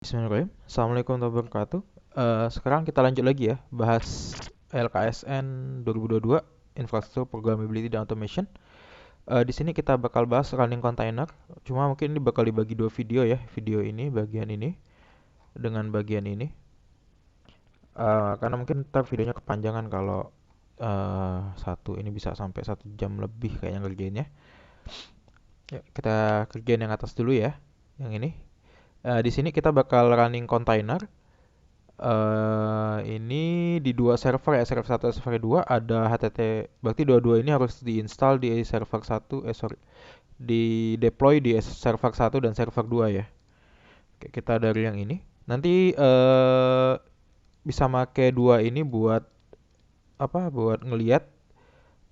Bismillahirrahmanirrahim. Assalamualaikum warahmatullahi wabarakatuh. Sekarang kita lanjut lagi ya, bahas LKSN 2022, Infrastruktur Programmability dan Automation. Di sini kita bakal bahas running container. Cuma mungkin ini bakal dibagi dua video ya, video ini, bagian ini, dengan bagian ini. Karena mungkin ntar videonya kepanjangan kalau satu ini bisa sampai 1 jam lebih kayaknya ngerjainnya. Ya, kita kerjain yang atas dulu ya, yang ini. Di sini kita bakal running container. Ini di dua server ya, server satu dan server 2 ada HTTP. Berarti dua-dua ini harus diinstal di server satu, di deploy di server satu dan server 2 ya. Oke, kita dari yang ini. Nanti bisa make dua ini buat apa? Buat ngelihat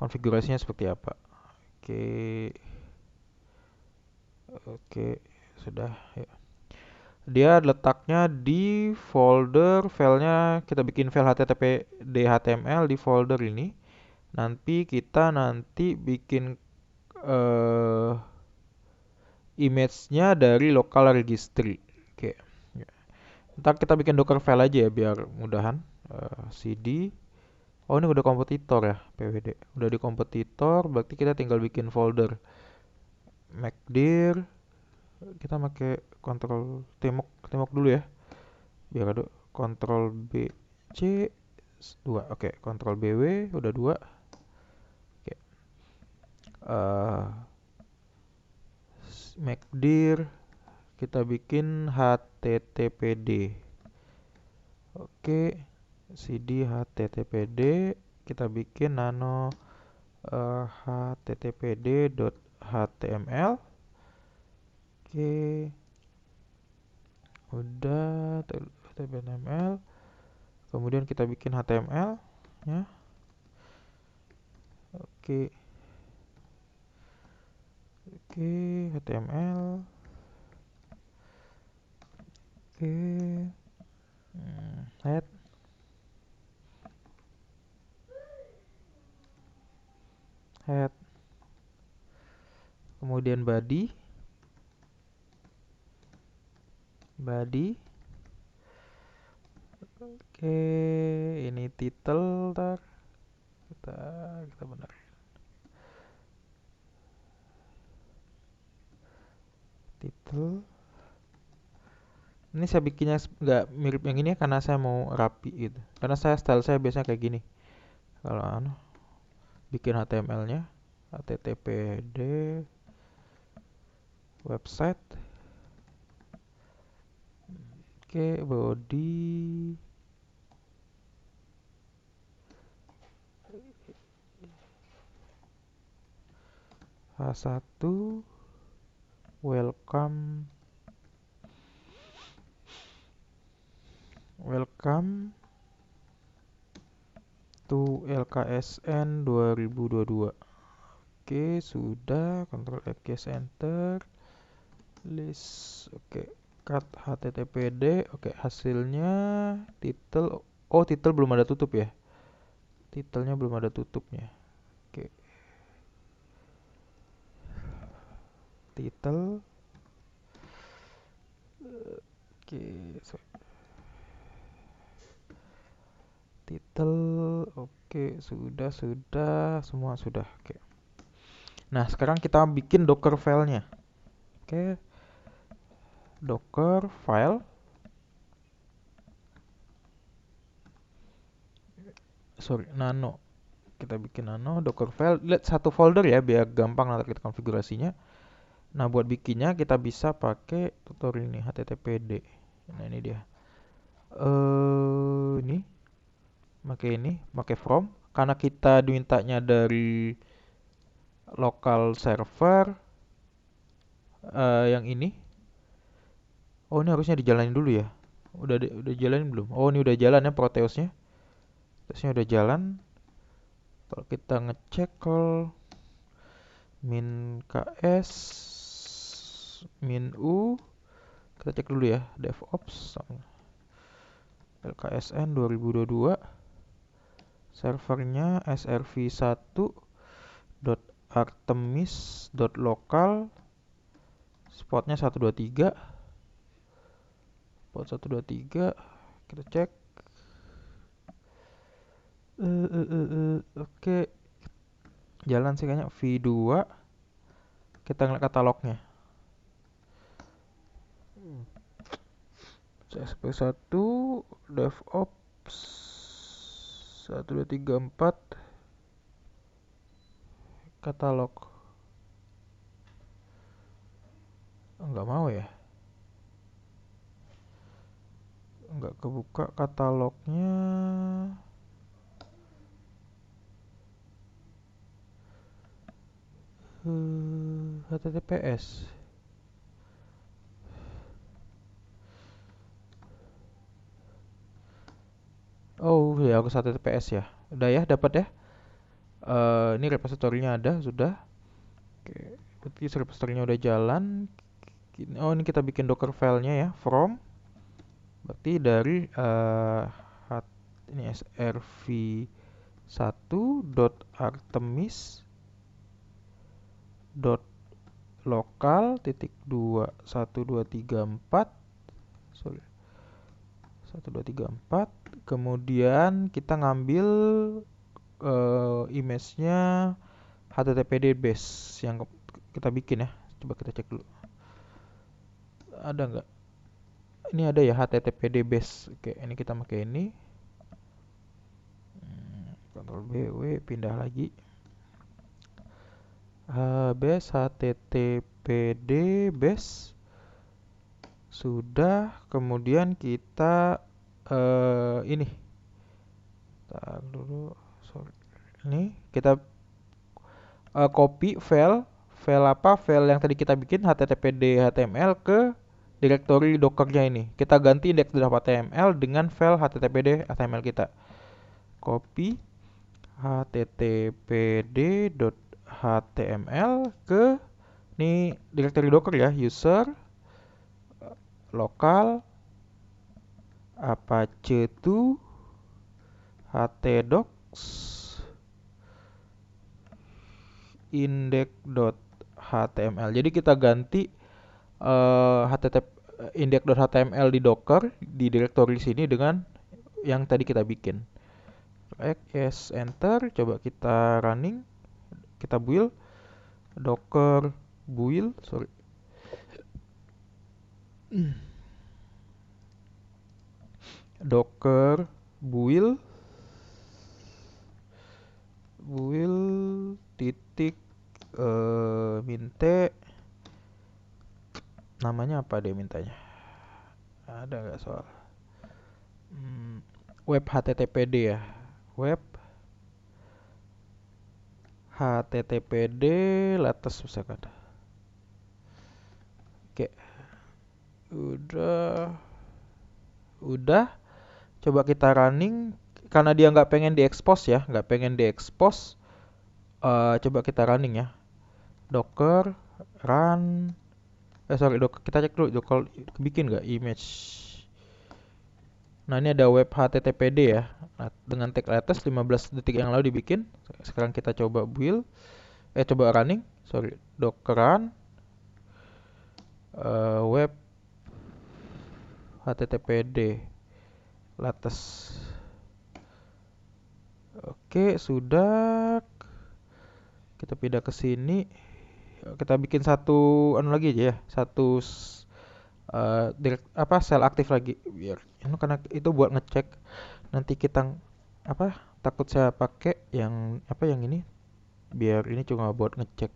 konfigurasinya seperti apa. Oke. Oke, sudah ya. Dia letaknya di folder filenya, kita bikin file httpd html di folder ini. Nanti bikin eh, image-nya dari local registry. Oke. Ntar kita bikin docker file aja ya biar mudahan. Cd. Oh, ini udah kompetitor ya, pwd. Udah di kompetitor, berarti kita tinggal bikin folder. Macdir. Kita pakai kontrol temok dulu ya. Biar ada kontrol B C 2. Oke, kontrol BW udah 2. Oke. Macdir kita bikin httpd. Oke, cd httpd kita bikin nano httpd.html. Oke, udah html. Kemudian kita bikin HTML ya. Oke. Oke, HTML. Oke. Head. Head. Kemudian body. Oke, ini title tar. Kita benar. Title. Ini saya bikinnya nggak mirip yang ini ya, karena saya mau rapi gitu. Karena style saya biasanya kayak gini. Kalau bikin HTML-nya, httpd website. Oke, body. H1 welcome to LKSN 2022. Oke, sudah. Ctrl X enter. List. Oke, cut httpd. Oke, hasilnya title. Oh, title belum ada tutup ya. Titelnya belum ada tutupnya. Oke. Title. Oke, title. Oke, sudah semua sudah. Oke. Nah, sekarang kita bikin docker filenya. Oke. Docker file. Nano. Kita bikin nano docker file. Lihat satu folder ya biar gampang nanti kita konfigurasinya. Nah, buat bikinnya kita bisa pakai tutorial ini httpd. Nah, ini dia. Pakai from karena kita dimintanya dari local server yang ini. Oh, ini harusnya dijalanin dulu ya. Udah jalanin belum? Oh, ini udah jalan ya Proteusnya. Proteusnya udah jalan. Kalau kita ngecek call min ks min u, kita cek dulu ya DevOps LKSN 2022 servernya srv1.artemis.local spotnya 123. port 123 kita cek. Oke, jalan sih kayaknya. V2 kita ngeliat katalognya. CSP1 DevOps 1234 katalog. Nggak mau ya, nggak kebuka katalognya. HTTPS. Oh ya, harus HTTPS ya. Udah ya, dapat ya. Ini repositorinya ada, sudah. Oke, berarti repositorinya udah jalan. Oh, ini kita bikin docker filenya ya, from. Berarti dari ini srv1.artemis.local.21234 sorry 1234. Kemudian kita ngambil image-nya HTTPD base yang kita bikin ya. Coba kita cek dulu. Ada nggak? Ini ada ya HTTPD base. Oke, ini kita pakai ini. Ctrl B, W, pindah lagi. Base HTTPD base sudah. Kemudian kita ini. Tahan dulu. Sorry. Ini kita copy file file yang tadi kita bikin httpd html ke directory dockernya ini. Kita ganti index.html dengan file httpd html kita. Copy httpd.html ke ini directory docker ya, user local apache 2 htdocs index.html. Jadi kita ganti http index.html di docker di directory sini dengan yang tadi kita bikin. Yes, enter. Coba kita running, kita build docker build, docker build titik minte, namanya apa deh mintanya, ada nggak soal web httpd ya, web httpd latest misalkan. Oke, udah coba kita running. Karena dia nggak pengen diekspos ya, coba kita running ya, docker run docker, kita cek dulu docker bikin nggak image. Nah, ini ada web httpd ya. Nah, dengan tag latest 15 detik yang lalu dibikin. Sekarang kita coba build, coba running, docker run web httpd latest. Oke, sudah. Kita pindah ke sini. Kita bikin satu lagi aja ya, satu sel aktif lagi biar karena itu buat ngecek. Nanti kita takut saya pakai yang ini biar ini cuma buat ngecek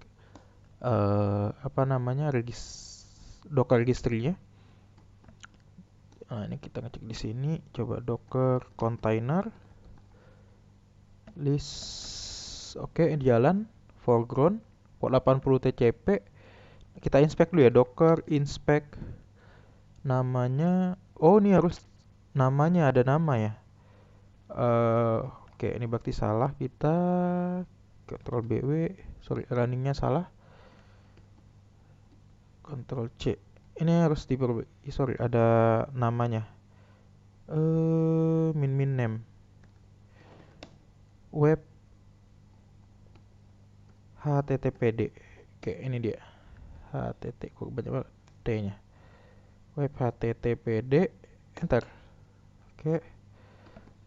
docker registry-nya. Nah, ini kita ngecek di sini, coba docker container list. Oke, ini jalan foreground port 80 TCP. Kita inspect dulu ya, docker inspect namanya. Oh, ini harus namanya ada nama ya. Oke, ini berarti salah, kita Ctrl BW, runningnya salah, Ctrl C. Ini harus diperbaiki, ada namanya. Min name web httpd. Oke, ini dia http, kok banyak banget t-nya. web httpd, enter. Oke,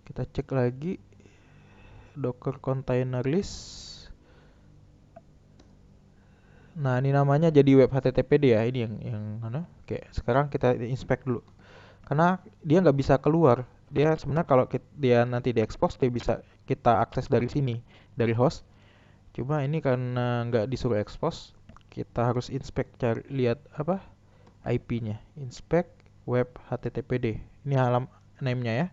kita cek lagi docker container list. Nah, ini namanya jadi web httpd ya, ini yang mana? Oke, sekarang kita inspect dulu. Karena dia nggak bisa keluar. Dia sebenarnya kalau dia nanti diekspos, dia bisa kita akses dari sini, dari host. Cuma ini karena nggak disuruh expose, kita harus inspect, cari lihat apa IP-nya. Inspect web httpd. Ini name-nya ya.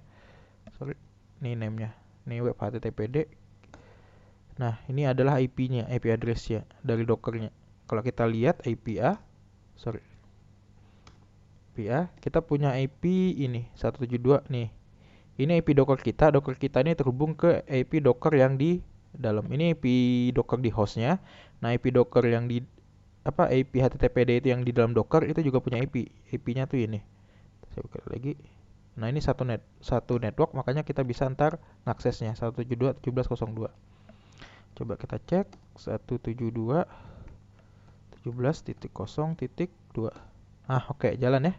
Sorry, ini name-nya. Ini web httpd. Nah, ini adalah IP-nya, IP address-nya dari Docker-nya. Kalau kita lihat IP A, sorry, IP A, kita punya IP ini 172 nih. Ini IP Docker kita. Docker kita ini terhubung ke IP Docker yang di dalam. Ini IP Docker di hostnya. Nah, IP Docker yang di apa IP HTTPD itu yang di dalam Docker itu juga punya IP. IP-nya tuh ini. Saya buka lagi. Nah, ini satu network, makanya kita bisa ntar ngaksesnya 172.17.02. Coba kita cek 172.17.0.2. Ah, oke, jalan ya.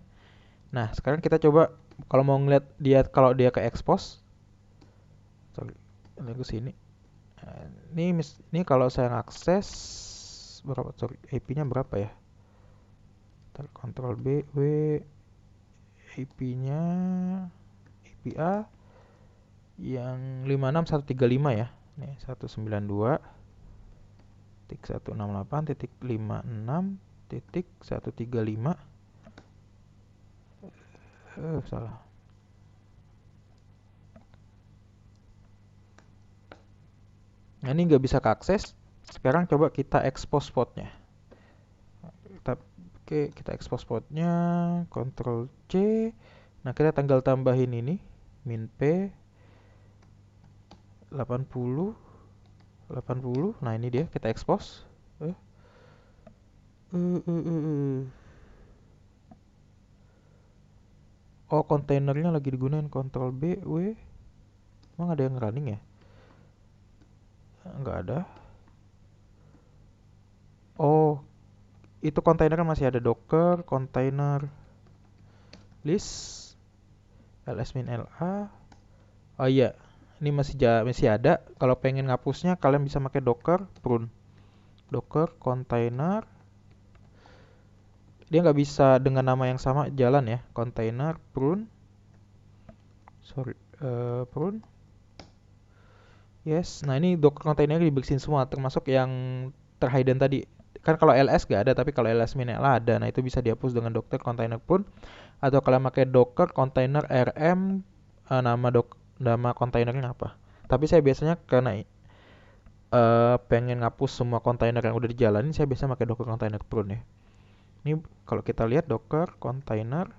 Nah, sekarang kita coba kalau mau ngeliat dia kalau dia ke expose. Sorry, ini ke sini. Nah, ini kalau saya ngakses berapa? Sorry, IP-nya berapa ya? Ctrl B, W, IP-nya IP A yang 56135 ya. Nih 192.168.56.135. Salah. Nah, ini nggak bisa keakses. Sekarang coba kita expose portnya. Oke, kita expose portnya, Ctrl C. Nah, kita tinggal tambahin ini, min P 80 80. Nah, ini dia, kita expose. Eh. Oh, kontainernya lagi digunain, Ctrl B, W. Emang ada yang running ya? Nggak ada. Oh, itu kontainer masih ada Docker, container list, ls-la. Oh iya, ini masih ada. Kalau pengen ngapusnya, kalian bisa pakai Docker prune. Docker container. Dia nggak bisa dengan nama yang sama jalan ya. Container prune. Sorry, prune. Yes. Nah, ini Docker container dibersihin semua, termasuk yang terhidden tadi. Kan kalau ls nggak ada, tapi kalau ls-la ada. Nah, itu bisa dihapus dengan Docker container prune. Atau kalian pakai Docker container rm, nama kontainernya apa. Tapi saya biasanya karena pengen ngapus semua kontainer yang udah dijalanin, saya biasa pakai Docker container prune ya. Ini kalau kita lihat Docker container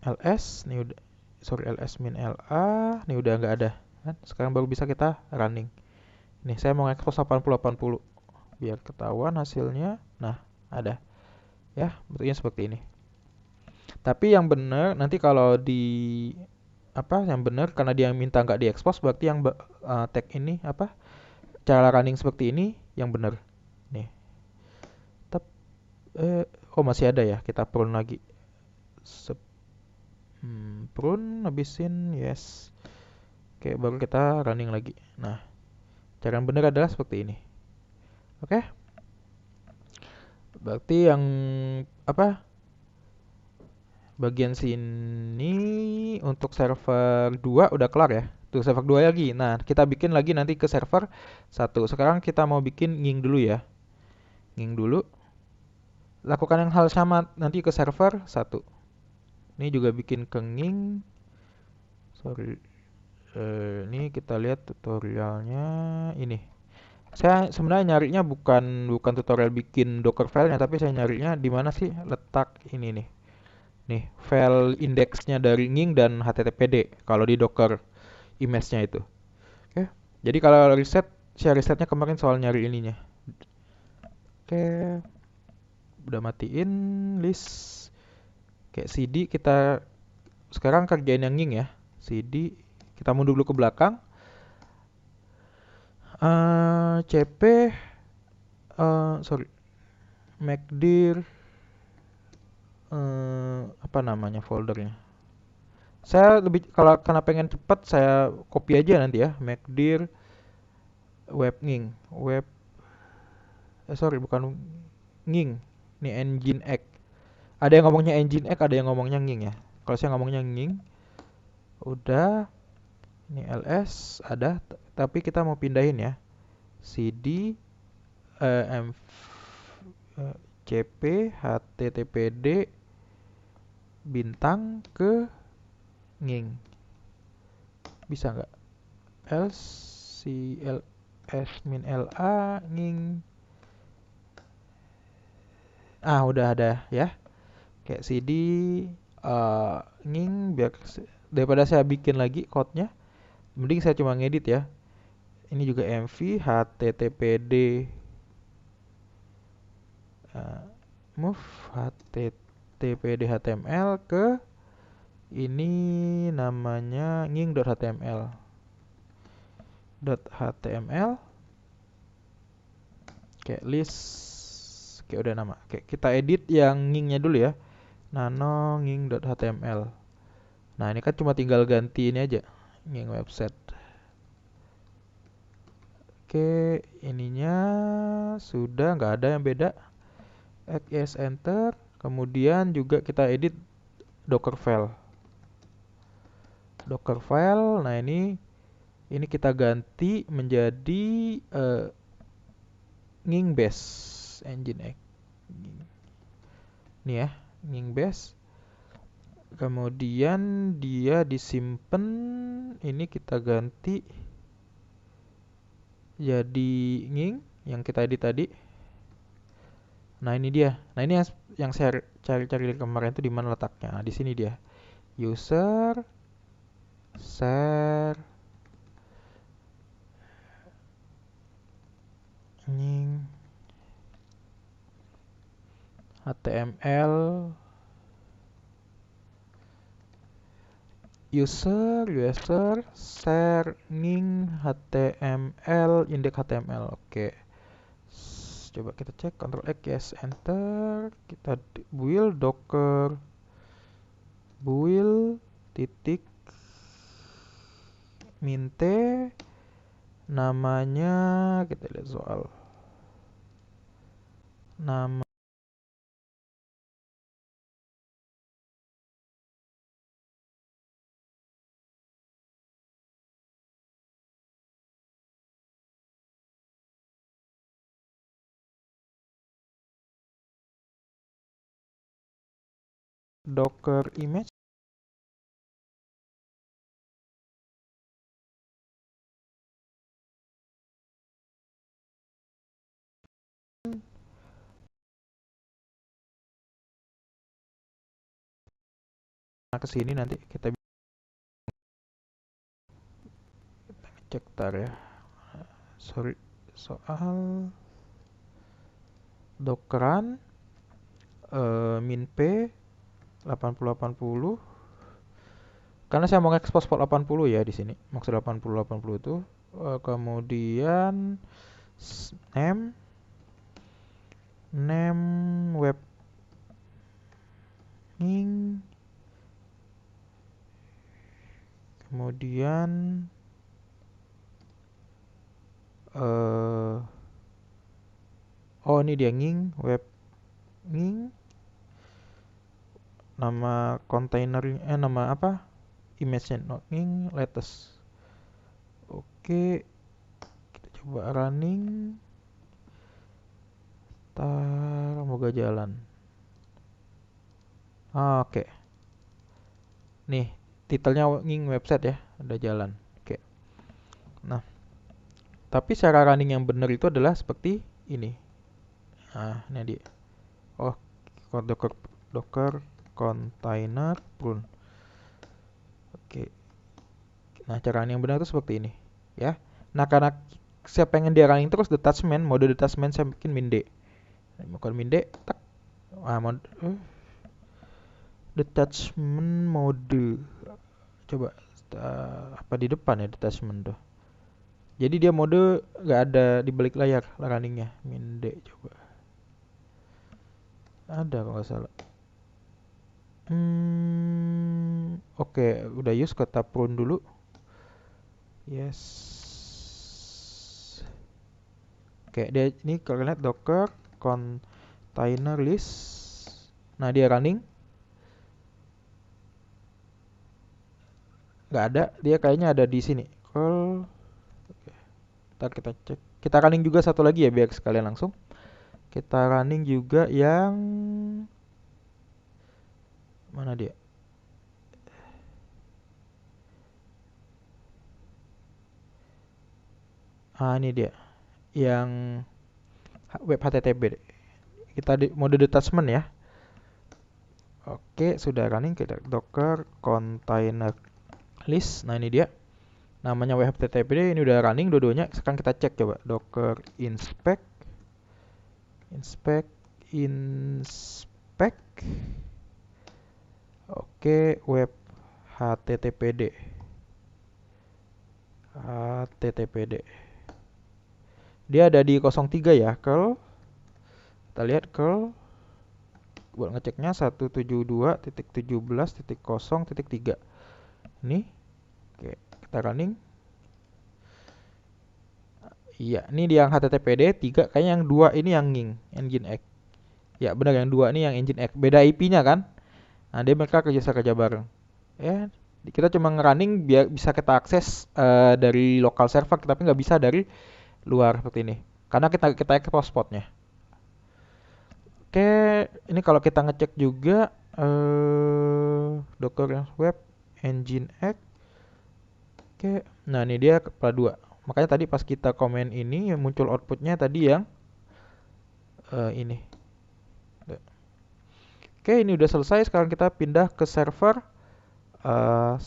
ls, nih udah, sorry, ls-la, nih udah nggak ada. Sekarang baru bisa kita running. Nih saya mau expose 80-80 biar ketahuan hasilnya. Nah, ada ya, bentuknya seperti ini. Tapi yang benar nanti kalau di apa yang benar, karena dia minta nggak diekspos, berarti yang tag ini apa cara running seperti ini yang benar nih. Oh masih ada ya, kita prune lagi. Prune, habisin, yes. Oke, baru kita running lagi. Nah, cara yang benar adalah seperti ini. Oke, berarti yang apa bagian sini untuk server 2 udah kelar ya. Tuh server 2 lagi. Nah, kita bikin lagi nanti ke server 1. Sekarang kita mau bikin nging dulu ya. Nging dulu. Lakukan yang hal sama nanti ke server 1. Ini juga bikin ke nging. Sorry. Ini kita lihat tutorialnya ini. Saya sebenarnya nyarinya bukan tutorial bikin Docker filenya, tapi saya nyarinya di mana sih letak ini nih. Nih, file indeksnya dari nging dan httpd kalau di Docker image-nya itu. Oke. Jadi kalau saya risetnya kemarin soal nyari ininya. Oke, udah matiin list. Kayak cd kita sekarang kerjain yang nging ya. Cd kita mundur dulu ke belakang. Cp sorry, mcdir apa namanya foldernya. Saya lebih kalau karena pengen cepat saya copy aja nanti ya, MacDir web web sorry bukan nging, ini Nginx. Ada yang ngomongnya Nginx, ada yang ngomongnya nging ya. Kalau saya ngomongnya nging, udah ini ls ada, tapi kita mau pindahin ya cd m cp httpd bintang ke nging, bisa nggak? Else cls min la nging, udah ada ya, kayak cd nging, biar daripada saya bikin lagi code-nya mending saya cuma ngedit ya. Ini juga mv httpd move httpd html ke ini namanya nging.html kayak list, kayak udah nama, kayak kita edit yang ngingnya dulu ya, nano nging.html. Nah ini kan cuma tinggal ganti ini aja, nging website. Oke, ininya sudah nggak ada yang beda. Yes, enter. Kemudian juga kita edit docker file. Nah ini kita ganti menjadi nging base engine X. Ini ya, nging base. Kemudian dia disimpan, ini kita ganti jadi nging yang kita edit tadi. Nah ini dia. Nah ini yang saya cari-cari kemarin itu di mana letaknya. Nah, di sini dia. User share nging HTML user share nging HTML index HTML. Oke. Coba kita cek Ctrl X, yes, enter. Kita build docker build titik minte, namanya kita lihat soal nama docker image. Nah ke sini nanti kita cek tar ya. Sorry, soal dockeran minp 8080, karena saya mau expose port 80 ya di sini. Maksud 8080 itu kemudian name web nging, kemudian oh ini dia nging web nging, nama kontainer nama apa, image-nya nging latest. Oke, kita coba running, tar moga jalan. Oke, nih titelnya nging website ya, udah jalan. Oke, nah tapi cara running yang benar itu adalah seperti ini. Nah ini dia. Oh, docker container prune. Oke, nah cara running yang benar itu seperti ini ya. Nah karena saya pengen dia running terus, detachment, mode detachment saya bikin min d. Bukan min d, tak. Mode detachment mode. Coba apa di depan ya detachment tuh. Jadi dia mode nggak ada di balik layar runningnya, min d coba. Ada kalau nggak salah. Oke, udah use kita prune dulu. Yes. Oke, dia ini kalian lihat docker container list. Nah, dia running. Nggak ada, dia kayaknya ada di sini. Curl. Oke, ntar kita cek. Kita running juga satu lagi ya biar sekalian langsung. Kita running juga yang mana dia? Ah, ini dia. Yang web HTTP. Kita di mode detachment ya. Oke, sudah running. Kita docker container list. Nah, ini dia. Namanya web HTTP ini udah running dua-duanya. Sekarang kita cek coba. Docker inspect. Inspect. Oke, web HTTPD. HTTPD. Dia ada di 03 ya, curl. Kita lihat curl. Buat ngeceknya 172.17.0.3. Ini. Oke, kita running. Iya, ini dia yang HTTPD 3, kayaknya yang 2 ini yang Nginx. Ya, benar yang 2 ini yang Nginx. Beda IP-nya kan? Nah, dia mereka kerja bareng. Ya, kita cuma ngerunning biar bisa kita akses dari lokal server, tapi nggak bisa dari luar seperti ini. Karena kita expose spotnya. Oke, ini kalau kita ngecek juga Docker web Nginx. Oke, nah ini dia kepala 2. Makanya tadi pas kita komen ini yang muncul outputnya tadi yang ini. Oke, ini udah selesai. Sekarang kita pindah ke server 1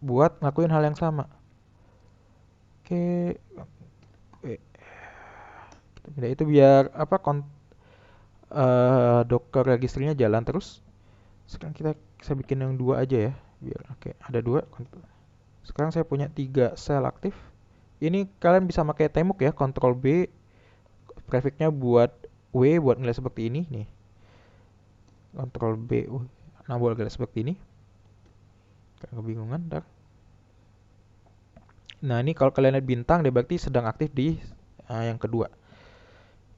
buat ngakuin hal yang sama. Oke, kita pindah itu biar apa Docker registernya jalan terus. Sekarang kita bisa bikin yang 2 aja ya. Biar oke, ada 2. Sekarang saya punya 3 sel aktif. Ini kalian bisa pakai temuk ya, Ctrl B, prefixnya buat W buat ngeliat seperti ini nih. Ctrl B, nah buat ngeliat seperti ini. Kayak kebingungan, ntar. Nah ini kalau kalian lihat bintang, dia berarti sedang aktif di yang kedua.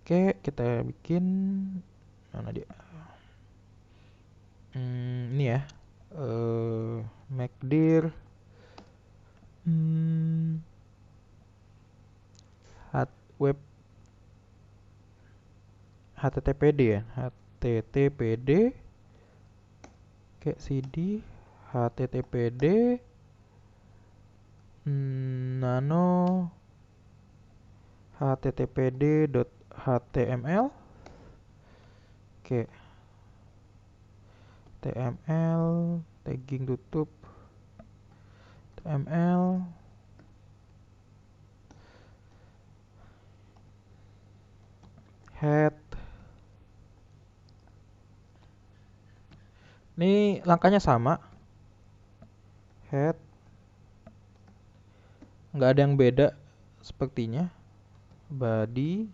Oke, kita bikin mana dia? Ini ya, MacDir web HTTPD ya, HTTPD. Oke, cd HTTPD nano httpd.html. Oke, html tagging tutup html head. Ini langkahnya sama, head, nggak ada yang beda sepertinya. Body,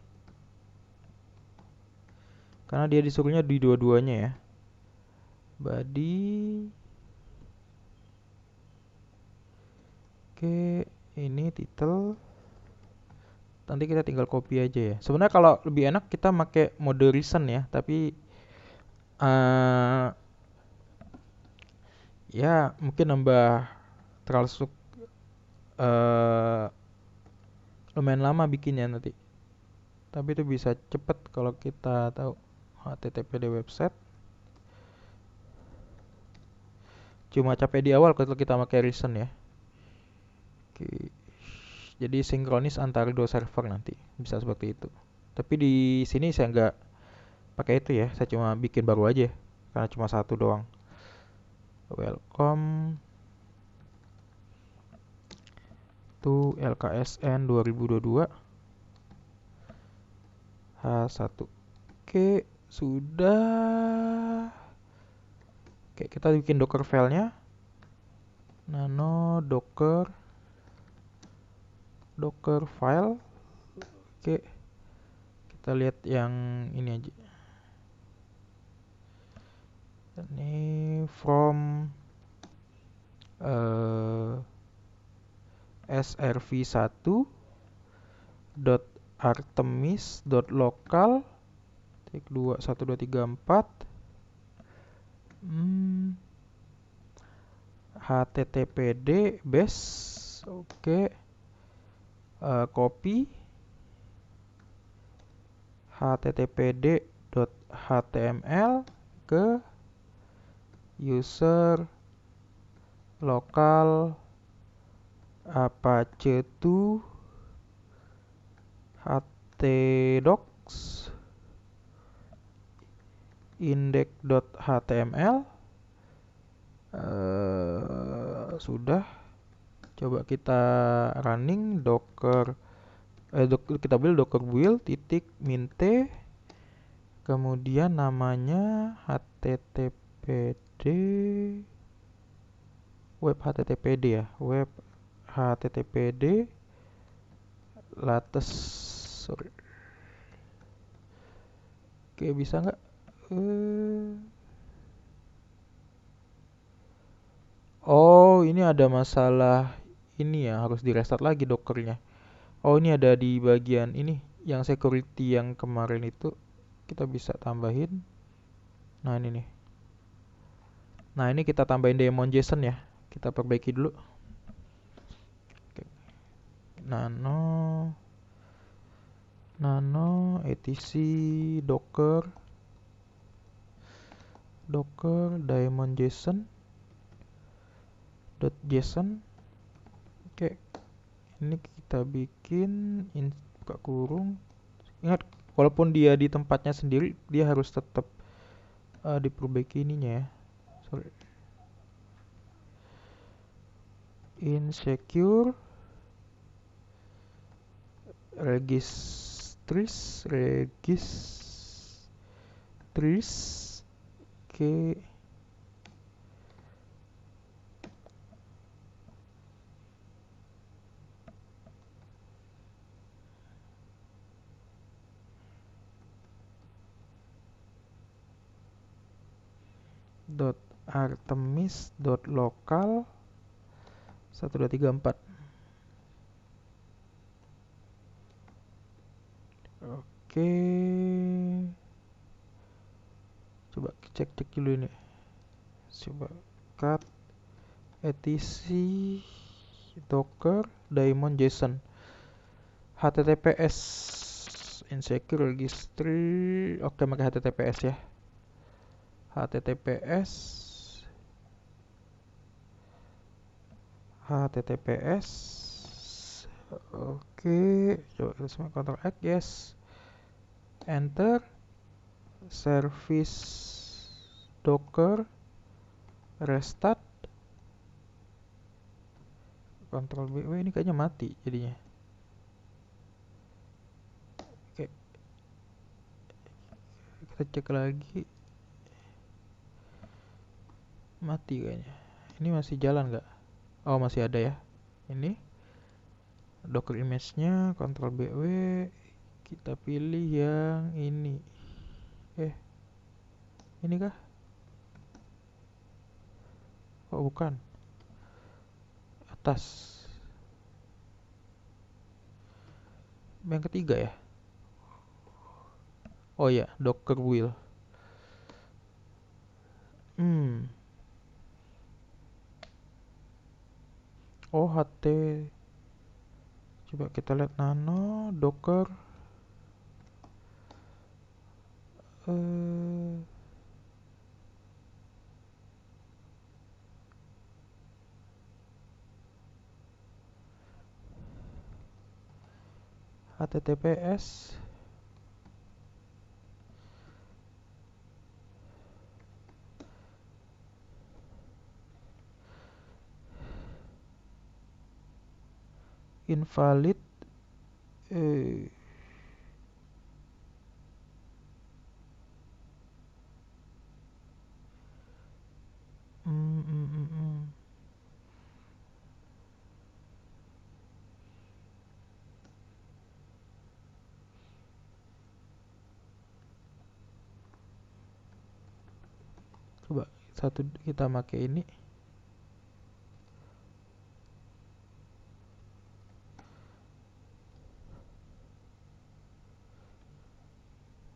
karena dia disuruhnya di dua-duanya ya. Body. Oke, ini title. Nanti kita tinggal copy aja ya. Sebenarnya kalau lebih enak kita pakai mode recent ya, tapi ya mungkin nambah terlalu lumayan lama bikinnya nanti. Tapi itu bisa cepet kalau kita tahu HTTPD website. Cuma capek di awal kalau kita pakai recent ya. Oke. Jadi sinkronis antara dua server nanti bisa seperti itu. Tapi di sini saya nggak pakai itu ya. Saya cuma bikin baru aja karena cuma satu doang. Welcome to LKSN 2022 H1. Oke, sudah. Oke, kita bikin docker filenya. Nano docker file. Oke, kita lihat yang ini aja. Ini from srv1 dot artemis dot local 21234 httpd base oke. Copy httpd.html ke user lokal apache2 htdocs index.html. Sudah, coba kita running docker kita build titik mint, kemudian namanya httpd web httpd latest, sorry. Oke, bisa nggak? Oh, ini ada masalah ini ya, harus di restart lagi dockernya. Oh, ini ada di bagian ini yang security yang kemarin itu kita bisa tambahin. Nah, ini nih. Nah, ini kita tambahin daemon JSON ya. Kita perbaiki dulu. Oke. Nano etc docker daemon JSON. Oke. Ini kita bikin buka kurung. Ingat, walaupun dia di tempatnya sendiri, dia harus tetap diperbaiki ininya ya. Sorry. Insecure registries oke. .artemis.local 1234. Oke. Coba cek dulu ini. Coba cut etc docker daemon JSON https insecure registry. Oke, pakai https ya. https oke. Coba kita semua Ctrl X, yes, enter. Service docker restart Ctrl B. Ini kayaknya mati jadinya. Oke, kita cek lagi. Mati kayaknya. Ini masih jalan nggak? Oh, masih ada ya. Ini docker image-nya Ctrl BW, kita pilih yang ini. Ini kah? Oh, bukan. Atas. Yang ketiga ya. Oh ya, docker wheel. Oh, HT. Coba kita lihat nano docker https invalid coba satu kita pakai ini.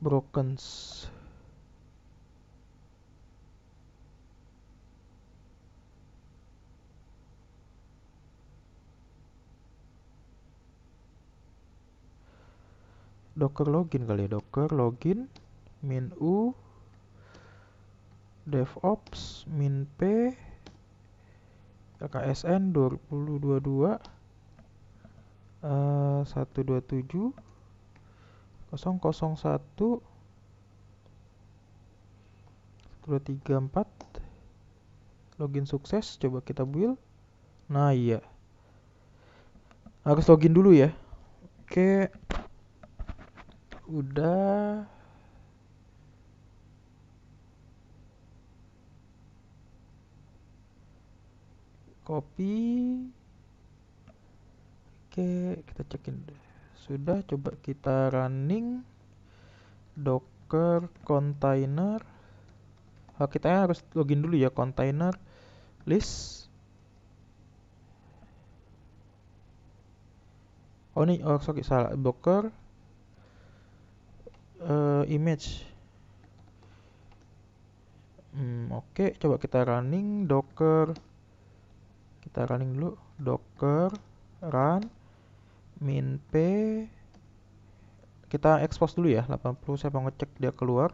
Brokens. Docker login kali ya, docker login min u devops min p LKSN 2022 127 001 234. Login sukses, coba kita build. Nah iya, harus login dulu ya. Oke, udah. Copy. Oke, kita cekin. Sudah, coba kita running docker container. Kita harus login dulu ya, container list. Oh ini, oh sorry, salah. Docker image. Oke, coba kita running docker. Kita running dulu docker run min p. Kita expose dulu ya 80. Saya mau ngecek dia keluar.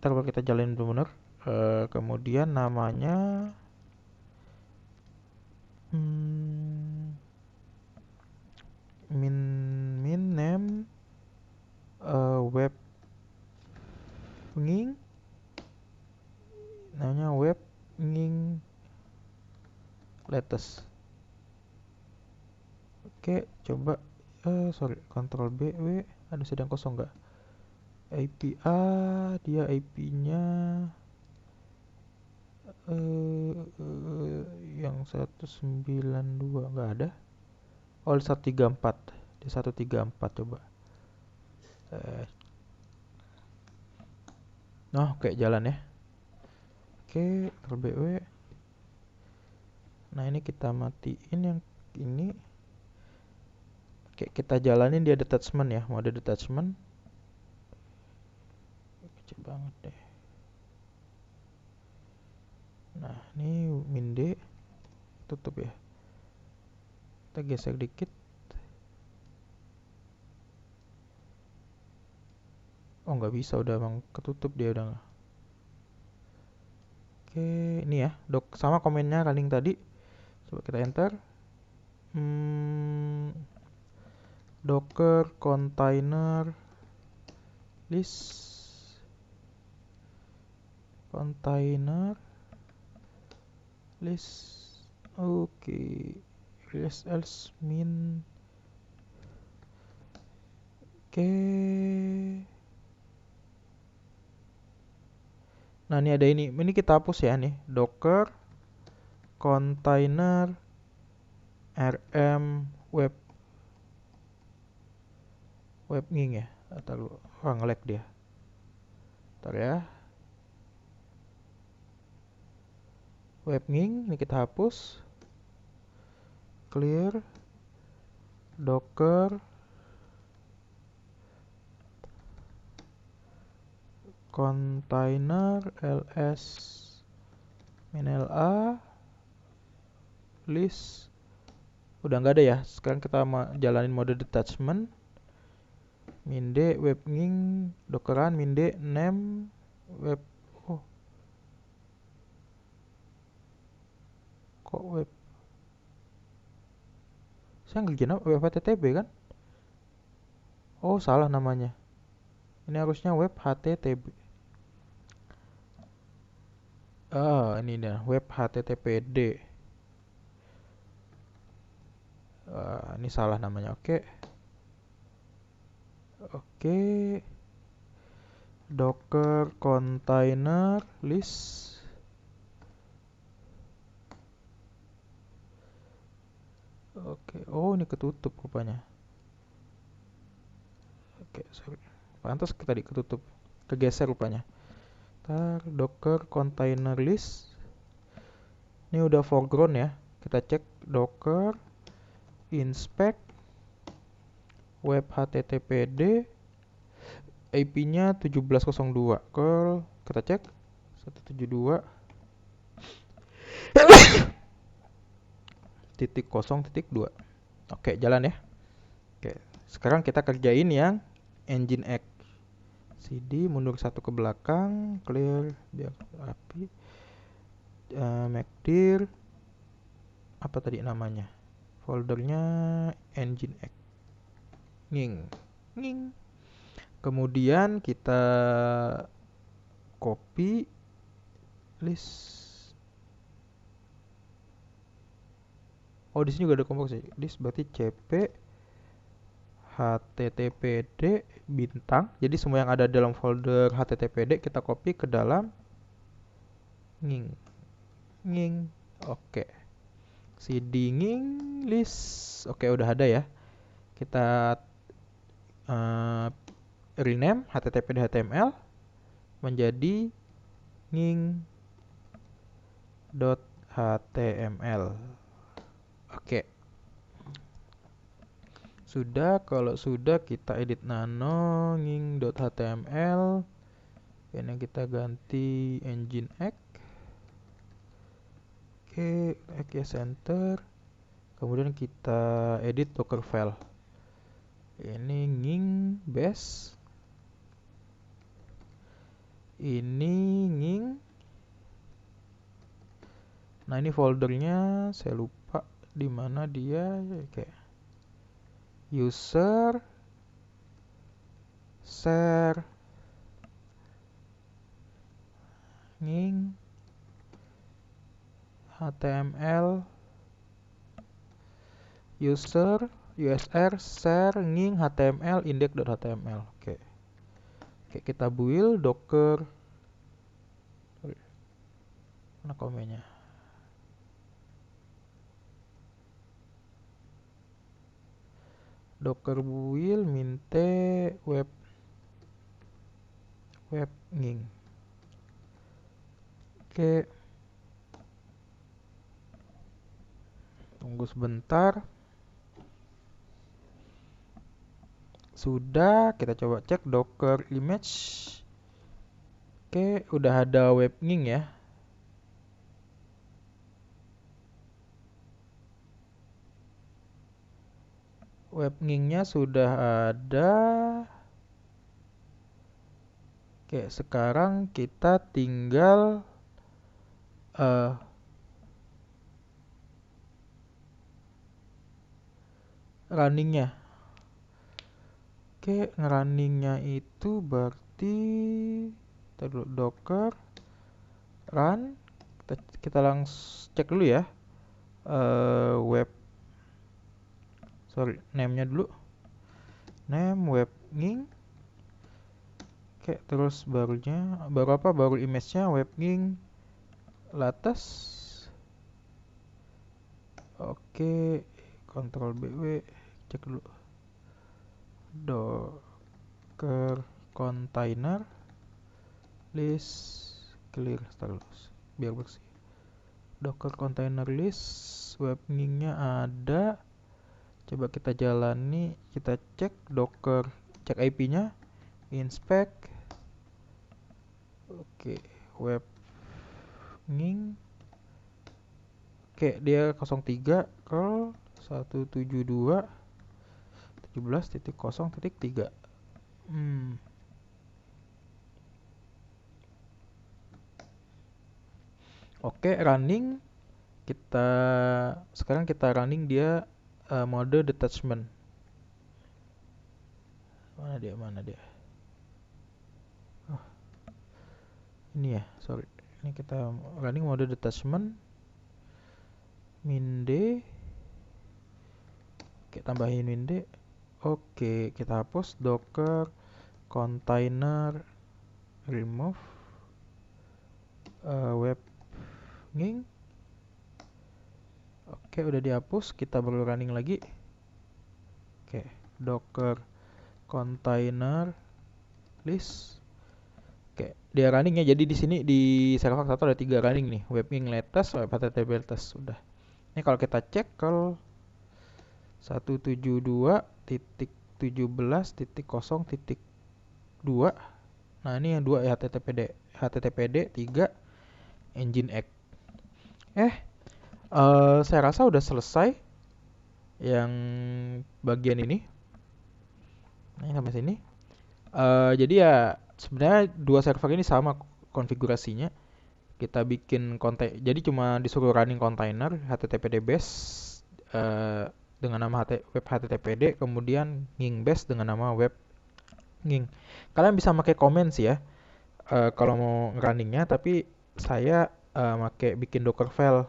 Ntar baru kita jalanin bener-bener. Kemudian namanya min name web nging, namanya web nging latest. Oke, coba sorry, Ctrl B W, ada sedang kosong nggak? API, dia IP-nya yang 192 nggak ada. Oh 134, di 134 coba. Oke, jalan ya. Oke, Ctrl B W. Nah ini kita matiin yang ini. Oke, kita jalanin dia detachment ya, mode detachment. Kecil banget deh. Nah ini min D, tutup ya. Kita geser dikit. Oh nggak bisa, udah emang ketutup dia udah. Oke, ini ya, sama komennya running tadi. Coba kita enter. Docker container list container list. Oke, list else min. Oke. Nah ini ada ini kita hapus ya nih, docker container rm web nging ya, atau nge-lag dia. Ntar ya, web nging ini kita hapus. Clear docker container ls min la list. Udah nggak ada ya. Sekarang kita jalanin mode detachment. Min d web nging dockeran min d name web. Oh, kok web? Saya ngerjain apa? Web http kan? Oh salah namanya. Ini harusnya web http. Ini dia web httpd. Ini salah namanya. Oke. Docker container list. Oke. Oh ini ketutup rupanya. Oke, sorry. Pantas tadi ketutup. Kegeser rupanya. Ntar docker container list. Ini udah foreground ya. Kita cek docker inspect web httpd IP-nya 1702. Curl kita cek 172.0.2. Oke, jalan ya. Oke, sekarang kita kerjain yang Nginx. cd mundur satu ke belakang, clear biar rapi. Makdir apa tadi namanya? Foldernya Nginx. Nging. Kemudian kita copy list. Oh, di sini juga ada kompos sih. List berarti cp httpd bintang. Jadi semua yang ada dalam folder httpd kita copy ke dalam nging. Oke. cd nging list. Oke, udah ada ya. Kita rename httpd html menjadi nging.html. Oke. Sudah, kalau sudah kita edit nano nging.html. Ini kita ganti Nginx. Oke, center. Kemudian kita edit docker file. Ini nging base. Ini nging. Nah, ini foldernya saya lupa di mana dia. Oke. User share nging html user usr share nging html index.html. Oke, kita build docker. Mana komennya? Docker build minte web nging. Oke, tunggu sebentar. Sudah, kita coba cek docker image. Oke, udah ada web nging ya. Web ngingnya sudah ada. Oke, sekarang kita tinggal runningnya. Oke, runningnya itu berarti docker run. Kita langsung cek dulu ya. Name-nya dulu. Name web nging. Oke, terus baru apa? Baru image-nya web nging latest. Oke, Ctrl BW, cek dulu. Docker container list clear terus biar bersih. Docker container list web ngingnya ada. Coba kita jalani, kita cek docker, cek IP-nya, inspect. Oke, web nging. Oke, dia 03 curl 172.17.0.3. Oke, running. Sekarang kita running dia mode detachment. Mana dia? Oh, ini ya, sorry. Ini kita running mode detachment. Minde. Oke, tambahin minde. Oke, kita hapus docker container remove web nging. Oke, udah dihapus. Kita baru running lagi. Oke, docker container list Oke, dia runningnya jadi di sini di server satu ada 3 running nih, web Nging latest, web HTTP latest sudah. Ini kalau kita cek kalau 172.17.0.2, nah ini yang 2 ya, HTTPD 3 Nginx. Eh, saya rasa udah selesai yang bagian ini. Nah, sampai sini. Jadi ya sebenarnya dua server ini sama konfigurasinya. Kita bikin konten, jadi cuma disuruh running container HTTPD base dengan nama web HTTPD, kemudian Nging base dengan nama web Nging. Kalian bisa pakai comment sih ya kalau mau runningnya, tapi saya pakai bikin docker file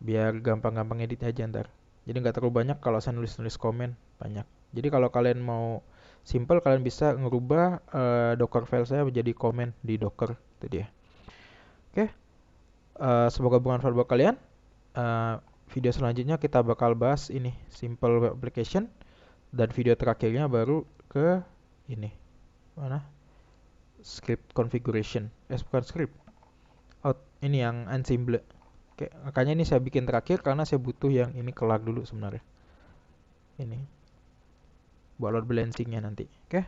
biar gampang-gampang edit aja ntar. Jadi nggak terlalu banyak kalau saya nulis-nulis komen banyak. Jadi kalau kalian mau simple, kalian bisa ngerubah docker file saya menjadi komen di docker, itu dia. Oke, semoga bermanfaat buat kalian. Video selanjutnya kita bakal bahas ini simple web application, dan video terakhirnya baru ke ini mana script configuration. Bukan script, ini yang Ansible. Oke, makanya ini saya bikin terakhir karena saya butuh yang ini kelar dulu sebenarnya. Ini buat load balancingnya nanti. Oke.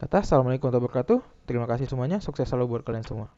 Kata assalamualaikum warahmatullahi wabarakatuh. Terima kasih semuanya. Sukses selalu buat kalian semua.